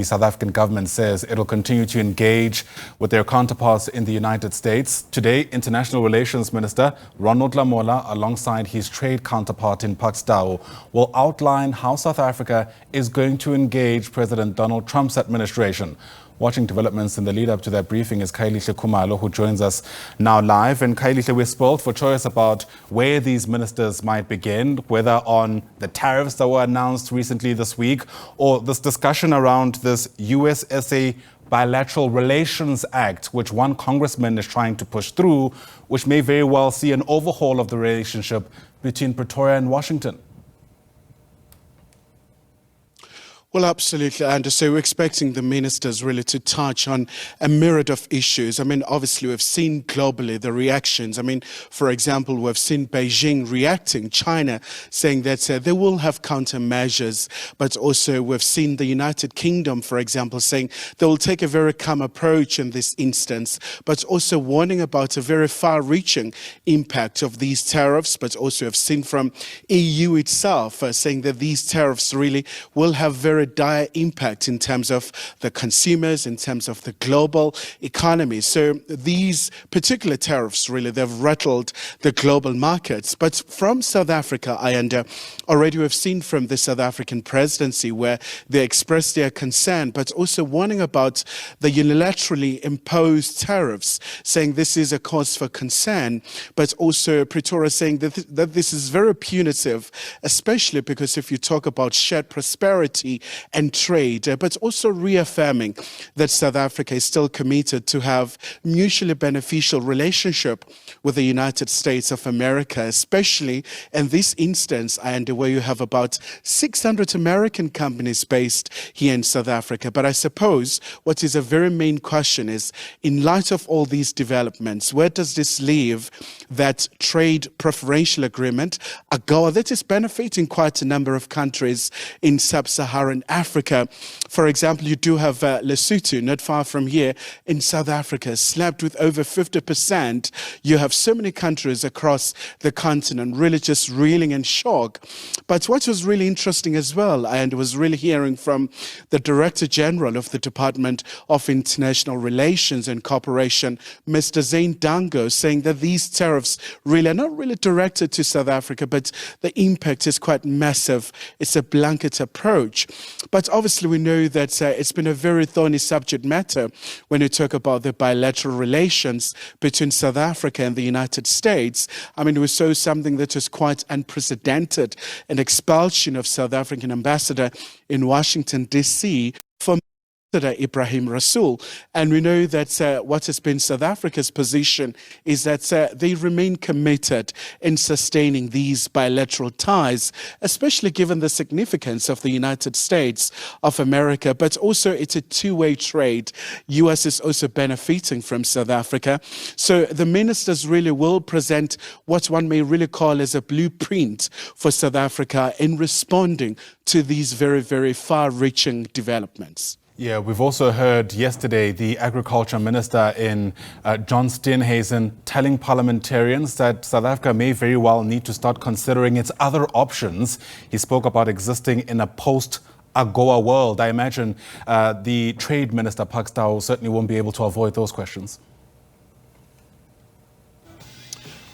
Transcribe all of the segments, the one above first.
The South African government says it'll continue to engage with their counterparts in the United States. Today, International Relations Minister Ronald Lamola, alongside his trade counterpart in Pakistan, will outline how South Africa is going to engage President Donald Trump's administration. Watching developments in the lead-up to that briefing is Kailihle Khumalo, who joins us now live. And Kailihle, we're spoiled for choice about where these ministers might begin, whether on the tariffs that were announced recently this week, or this discussion around this US-SA Bilateral Relations Act, which one congressman is trying to push through, which may very well see an overhaul of the relationship between Pretoria and Washington. Well, absolutely, and so we're expecting the ministers really to touch on a myriad of issues. I mean, obviously, we've seen globally the reactions. I mean, for example, we've seen Beijing reacting, China saying that they will have countermeasures, but also we've seen the United Kingdom, for example, saying they will take a very calm approach in this instance, but also warning about a very far-reaching impact of these tariffs, but also have seen from EU itself saying that these tariffs really will have very dire impact in terms of the consumers, in terms of the global economy. So these particular tariffs really, they've rattled the global markets. But from South Africa, already we've seen from the South African presidency where they expressed their concern, but also warning about the unilaterally imposed tariffs, saying this is a cause for concern, but also Pretoria saying that this is very punitive, especially because if you talk about shared prosperity and trade, but also reaffirming that South Africa is still committed to have mutually beneficial relationship with the United States of America, especially in this instance, and where you have about 600 American companies based here in South Africa. But I suppose what is a very main question is, in light of all these developments, where does this leave that trade preferential agreement, AGOA, that is benefiting quite a number of countries in sub-Saharan Africa? For example, you do have Lesotho, not far from here in South Africa, slapped with over 50%. You have so many countries across the continent really just reeling in shock. But what was really interesting as well, and was really hearing from the Director General of the Department of International Relations and Cooperation, Mr. Zane, Dangor, saying that these tariffs really are not really directed to South Africa, but the impact is quite massive. It's a blanket approach. But obviously we know that it's been a very thorny subject matter when you talk about the bilateral relations between South Africa and the United States. I mean, we saw something that was quite unprecedented, an expulsion of South African ambassador in Washington, D.C. for Ibrahim Rasool. And we know that what has been South Africa's position is that they remain committed in sustaining these bilateral ties, especially given the significance of the United States of America. But also it's a two-way trade. US is also benefiting from South Africa. So the ministers really will present what one may really call as a blueprint for South Africa in responding to these very, very far-reaching developments. Yeah, we've also heard yesterday the Agriculture Minister in John Steenhuisen telling parliamentarians that South Africa may very well need to start considering its other options. He spoke about existing in a post-AGOA world. I imagine the Trade Minister, Pakistan, certainly won't be able to avoid those questions.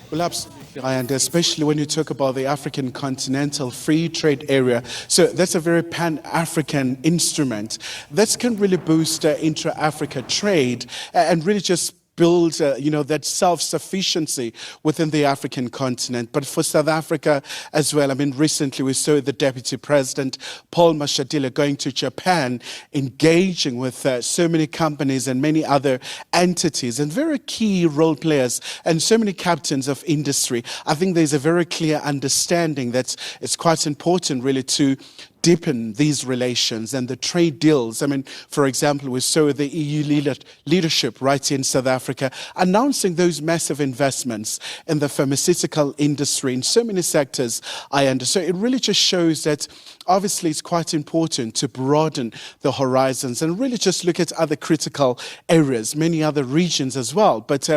Well, absolutely. And especially when you talk about the African Continental Free Trade Area. So that's a very pan-African instrument that can really boost intra-Africa trade and really just build, that self-sufficiency within the African continent. But for South Africa as well, I mean, recently we saw the Deputy President, Paul Mashatile, going to Japan, engaging with so many companies and many other entities and very key role players and so many captains of industry. I think there's a very clear understanding that it's quite important really to deepen these relations and the trade deals. I mean, for example, we saw the EU leadership right here in South Africa announcing those massive investments in the pharmaceutical industry in so many sectors. So it really just shows that obviously it's quite important to broaden the horizons and really just look at other critical areas, many other regions as well. But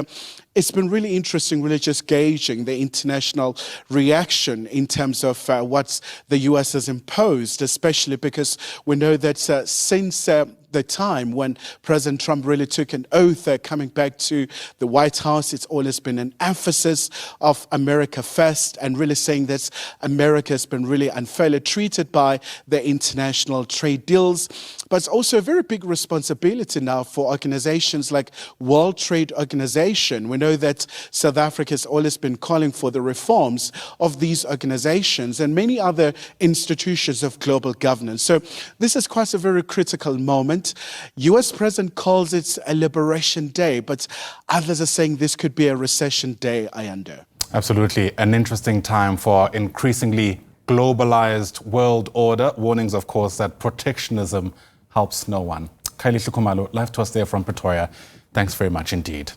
it's been really interesting, really just gauging the international reaction in terms of what the US has imposed, especially because we know that since the time when President Trump really took an oath coming back to the White House. It's always been an emphasis of America first, and really saying that America has been really unfairly treated by the international trade deals. But it's also a very big responsibility now for organizations like World Trade Organization. We know that South Africa has always been calling for the reforms of these organizations and many other institutions of global governance. So this is quite a very critical moment. US President calls it a liberation day, but others are saying this could be a recession day, Ayanda. Absolutely. An interesting time for increasingly globalized world order. Warnings, of course, that protectionism helps no one. Kylie Hlukumalo, live to us there from Pretoria. Thanks very much indeed.